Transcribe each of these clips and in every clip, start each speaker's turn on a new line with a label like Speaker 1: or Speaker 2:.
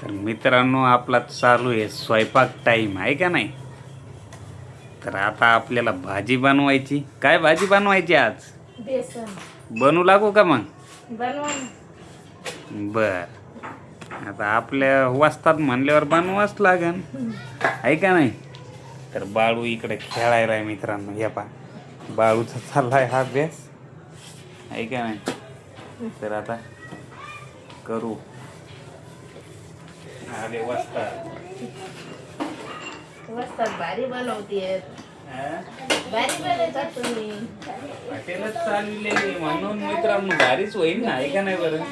Speaker 1: तर मित्रांनो आपला चालू आहे स्वयंपाक टाईम आहे का नाही. तर आता आपल्याला भाजी बनवायची. काय भाजी बनवायची आज?
Speaker 2: बेसन
Speaker 1: बनवू लागू का मग?
Speaker 2: बनवा.
Speaker 1: बर, आता आपल्या वस्तात म्हणल्यावर बनवाच लागन आहे का नाही. तर बाळू इकडे खेळायला आहे मित्रांनो. हे पा बाळूचा चाललाय हा अभ्यास आहे का नाही. तर आता करू आले वस्तात.
Speaker 2: वस्तात भारी बनवते. भारी बनवतात तुम्ही.
Speaker 1: हॉटेलच चालविले म्हणून मित्रांनो भारीच होईल ना आहे का नाही. बरं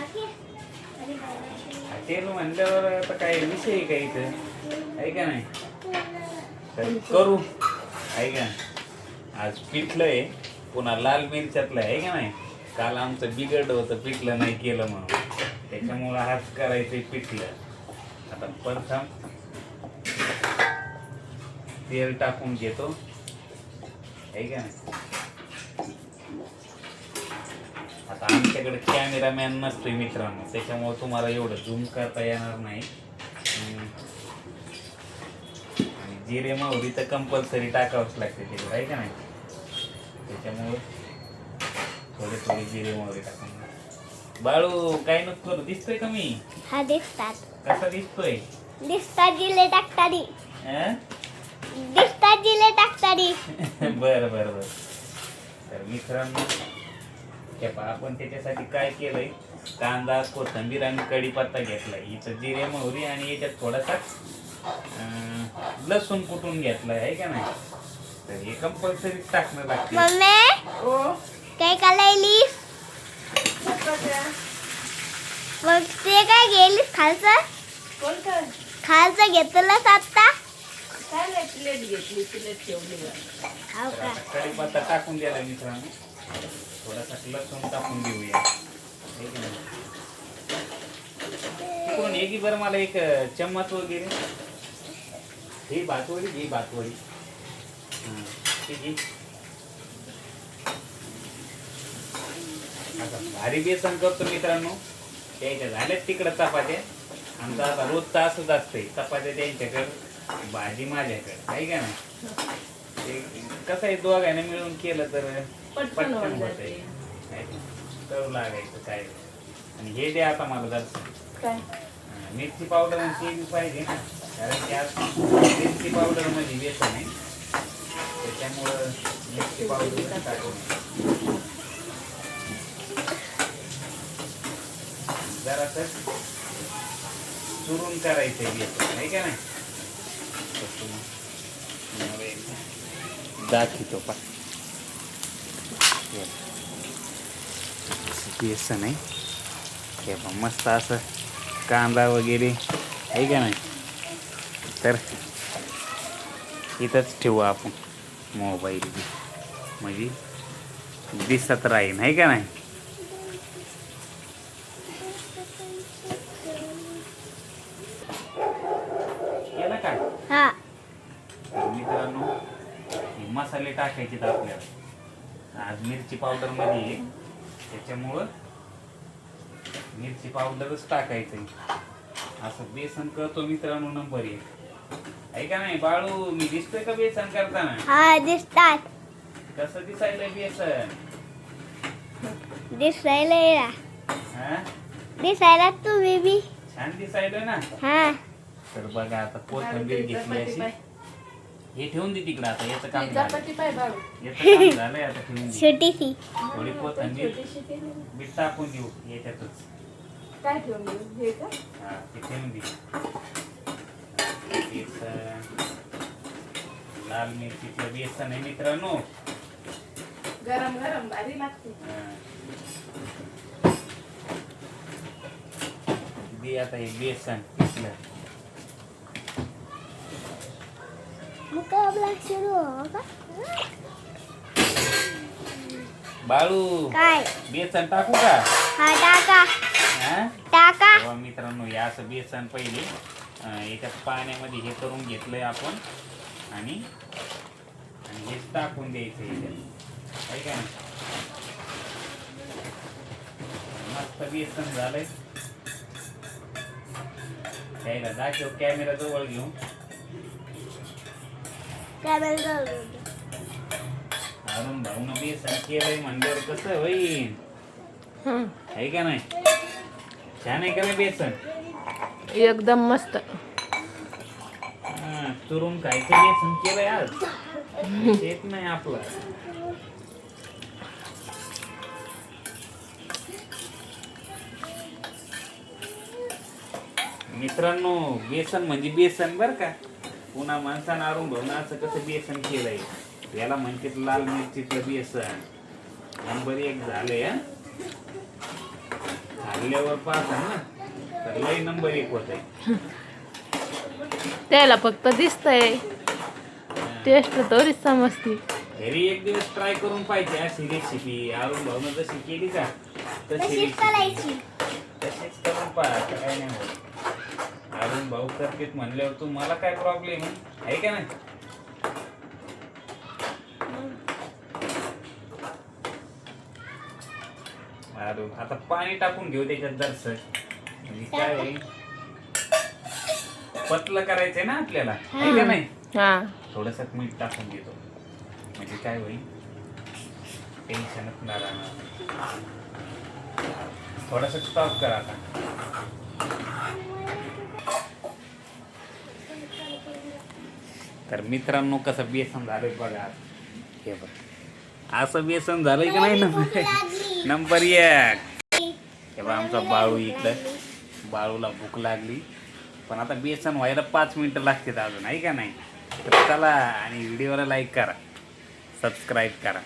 Speaker 1: हॉटेल म्हणल्यावर आता काय विषय आहे का इथं आहे का नाही. तर करू आहे का. आज पिठलं आहे, पुन्हा लाल मिरच्यातलं आहे का नाही. काल आमचं बिघडलं होतं, पिठलं नाही केलं म्हणून, त्याच्यामुळं आज करायचंय पिठलं. आता प्रथम तेल टाकून घेतो आहे का नाही. आता आमच्याकडे कॅमेरामॅन नसतोय मित्रांनो, त्याच्यामुळे तुम्हाला एवढं झूम करता येणार नाही. आणि जिरे मोहरी तर कंपल्सरी टाकावंच लागते तिकडे आहे का नाही. त्याच्यामुळे थोडे थोडे जिरे मोहरी टाकून. बाळू काय नको करू, दिसतोय का मी?
Speaker 3: हा दिसतात.
Speaker 1: कसा दिसतोय?
Speaker 3: दिसतात जिले टाकतानी. दिसतात जिले टाकतानी.
Speaker 1: बर बर बर. तर मित्रांनो आपण त्याच्यासाठी काय केलंय, कांदा कोथिंबीर आणि कढीपत्ता घेतलाय. इथं जिरे मोहरी आणि याच्यात थोडासा लसूण कुटून घेतलाय आहे का नाही. तर हे कंपल्सरी टाकणं लागतं.
Speaker 3: मम्मी
Speaker 2: ओ
Speaker 3: काय करायली? मग ते काय गेलीस खालचं?
Speaker 2: कोणतं
Speaker 3: खालचं घेतलंस आता?
Speaker 2: काय नाही, प्लेट घेतली, प्लेट ठेवली.
Speaker 3: हो
Speaker 1: तर
Speaker 3: का?
Speaker 1: आता कढीपत्ता टाकून द्यायला मित्रांनो, थोडासा लसूण टाकून देऊया है की नाही. तिकडून एक बरं मला एक चम्मच वगैरे. ही भातवडी घे, भातवडी ठीक आहे. आता भारी बेसन करतो मित्रांनो. त्याच्या झाल्याच तिकडं चपात्या. आमचं आता रोजचं असंच असतंय, चपात्या त्यांच्याकडे, भाजी माझ्याकडे आहे का नाही. ते कसं आहे, दोघांना मिळून केलं तर
Speaker 2: पटकन होऊन
Speaker 1: होतंय.
Speaker 2: जाते.
Speaker 1: तळू लागायचं काय. आणि हे द्या आता मला जर
Speaker 2: काय
Speaker 1: मिरची पावडर आणि ते बी पाहिजे ना, कारण त्यात मिरची पावडर मध्ये बेसन आहे, त्याच्यामुळं मिरची पावडर टाकून जरासं चुरून करायचंय बेसन आहे का नाही. दाखवतो पा बेसन आहे हे पण मस्त असं कांदा वगैरे आहे का नाही. तर इथंच ठेवू आपण मोबाईल, म्हणजे दिसत राहील आहे का नाही. केलं काय
Speaker 3: हा
Speaker 1: मित्रांनो. हे मसाले टाकायचे आपल्याला. आज मिरची पावडर मध्ये आहे, त्याच्यामुळं मिरची पावडरच टाकायचंय. असं बेसन करतो मित्रांनो नंबर 1 आहे का नाही. बाळू मी दिसतोय का बेसन करताना?
Speaker 3: हा दिसतात.
Speaker 1: कसं दिसायला बेसन?
Speaker 3: दिसायला
Speaker 1: हा
Speaker 3: दिसायला तुम्ही बी
Speaker 1: छान दिसायला ना.
Speaker 3: हा.
Speaker 1: तर बघा आता कोथिंबीर घेतली अशी. हे ठेवून दे तिकडं. आता याचं काम झालं,
Speaker 2: चपाती पाय बाळू.
Speaker 1: याचं काम झालंय. आता ठेवून दे.
Speaker 3: छोटीशी.
Speaker 1: थोडी कोथिंबीर
Speaker 2: छोटीशी केली.
Speaker 1: बीट टाकून देऊ याच्यातच.
Speaker 2: काय ठेवून देऊ? हे का?
Speaker 1: हा ते ठेवून दे. बेसन, लाल मिरचीचं बेसन आहे मित्रांनो.
Speaker 2: गरम गरम भारी लागते.
Speaker 1: दे आता हे बेसन पिठलं.
Speaker 3: मुकाबला सुरू होगा.
Speaker 1: बाळू
Speaker 3: काय?
Speaker 1: बेसन टाकू का?
Speaker 3: हा टाका.
Speaker 1: हा
Speaker 3: टाका.
Speaker 1: तेव्हा मित्रांनो हे असं बेसन पहिले याच्यात पाण्यामध्ये हे करून घेतलंय आपण, आणि हेच टाकून द्यायचं याच्यात आहे का. मस्त बेसन झालंय. त्याला दाखव कॅमेरा जवळ घेऊन. अरुण भाऊन बेसन केलंय म्हणल्यावर कसं होईल आहे का नाही? छान आहे का नाही बेसन?
Speaker 2: एकदम मस्त.
Speaker 1: हा, चुरून खायचं बेसन केलंय आज. येत नाही आपलं. मित्रांनो बेसन म्हणजे बेसन बर का. पुन्हा माणसानं अरुण भाऊन असं कसं बेसन केलंय याला म्हणते लाल मिरचीतलं बेसन. नंबर 1 झालंय. हा खाल्ल्यावर पाहता ना तर लई नंबर 1 होत आहे.
Speaker 2: त्याला फक्त दिसतंय, टेस्ट थोडीच समजते.
Speaker 1: घरी एक दिवस ट्राय करून पाहिजे अशी रेसिपी. अरुण भाऊन जशी केली का तशी
Speaker 3: तशीच करायची.
Speaker 1: तशीच करून पहा. काय नाही होत. अरुण भाऊ करतेत म्हणल्यावर तू मला काय प्रॉब्लेम आहे का नाही? अरुण आता पाणी टाकून घेऊ त्याच्यात जरसं. म्हणजे काय होईल पतलं करायचंय ना आपल्याला आहे का नाही?
Speaker 2: हा
Speaker 1: थोडस मीठ टाकून घेतो म्हणजे काय होईल टेन्शनच नाही राहणार. थोडस स्टॉप करा आता. तर मित्रांनो कसं बेसन झालंय बघा. हे बघ असं बेसन झालंय का नाही नंबर 1. हे बघ आमचा बाळू इकडं. बाळूला भूक लागली पण आता बेसन व्हायला 5 मिनिटं लागतात अजून आहे का नाही? तर चला आणि व्हिडिओला लाईक करा, सबस्क्राईब करा.